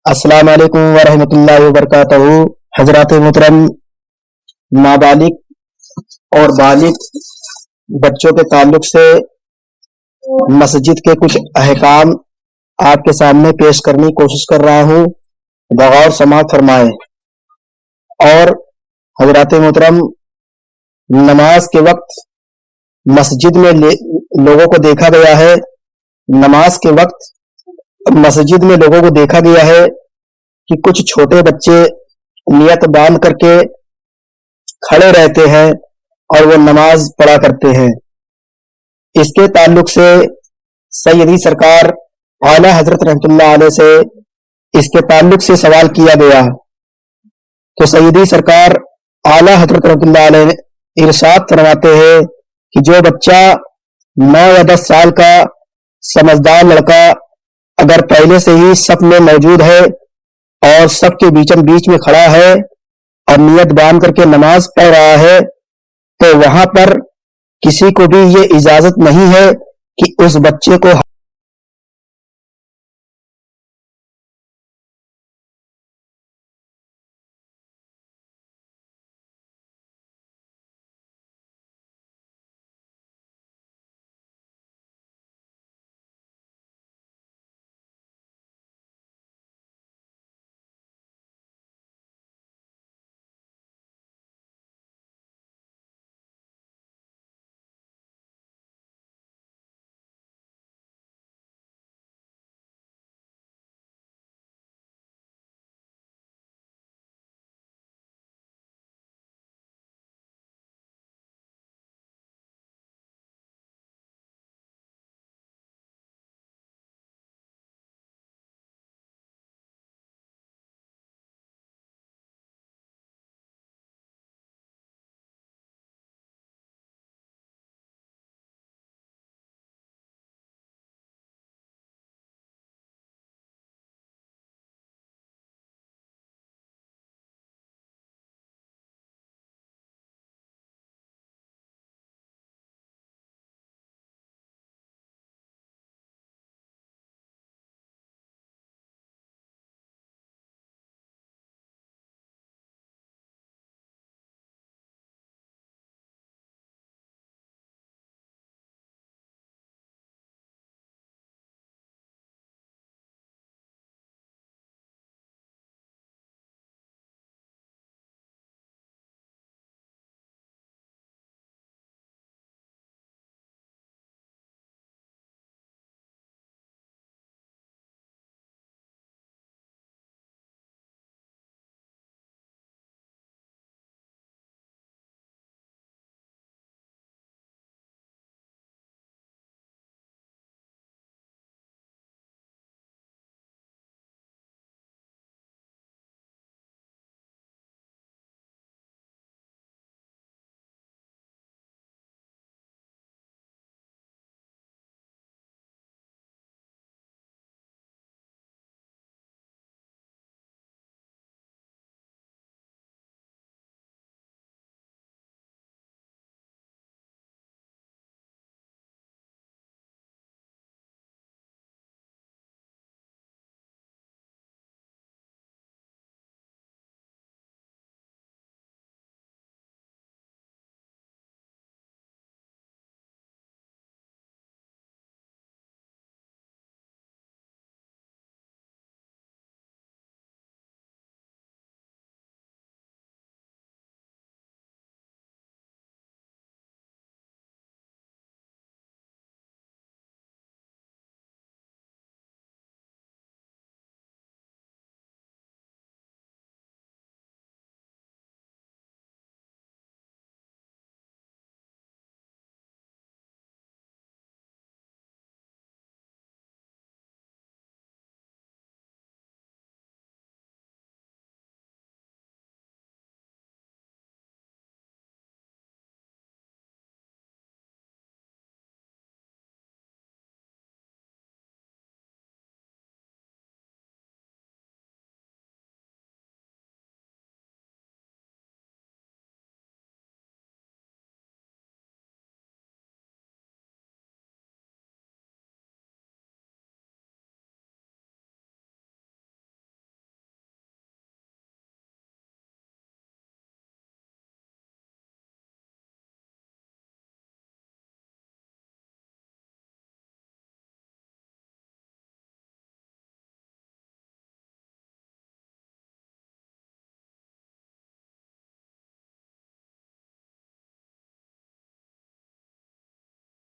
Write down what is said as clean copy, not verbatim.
अस्सलाम वालेकुम वरहमतुल्लाहि वबरकातुहू। हजरात मोहतरम, नाबालिग और बालिग बच्चों के ताल्लुक से मस्जिद के कुछ अहकाम आपके सामने पेश करने की कोशिश कर रहा हूँ। बगौर समाअत फरमाएं। और हजरात मोहतरम, नमाज के वक्त मस्जिद में लोगों को देखा गया है नमाज के वक्त मस्जिद में लोगों को देखा गया है कि कुछ छोटे बच्चे नियत बांध करके खड़े रहते हैं और वो नमाज पढ़ा करते हैं। इसके ताल्लुक से सैयदी सरकार आला हजरत रहमतुल्लाह अलैह से इसके ताल्लुक से सवाल किया गया, तो सैयदी सरकार आला हजरत रहमतुल्लाह अलैह इरशाद फरमाते हैं कि जो बच्चा 9 या 10 साल का समझदार लड़का अगर पहले से ही सफ में मौजूद है और सबके बीचम बीच में खड़ा है और नियत बांध करके नमाज पढ़ रहा है, तो वहां पर किसी को भी ये इजाजत नहीं है कि उस बच्चे को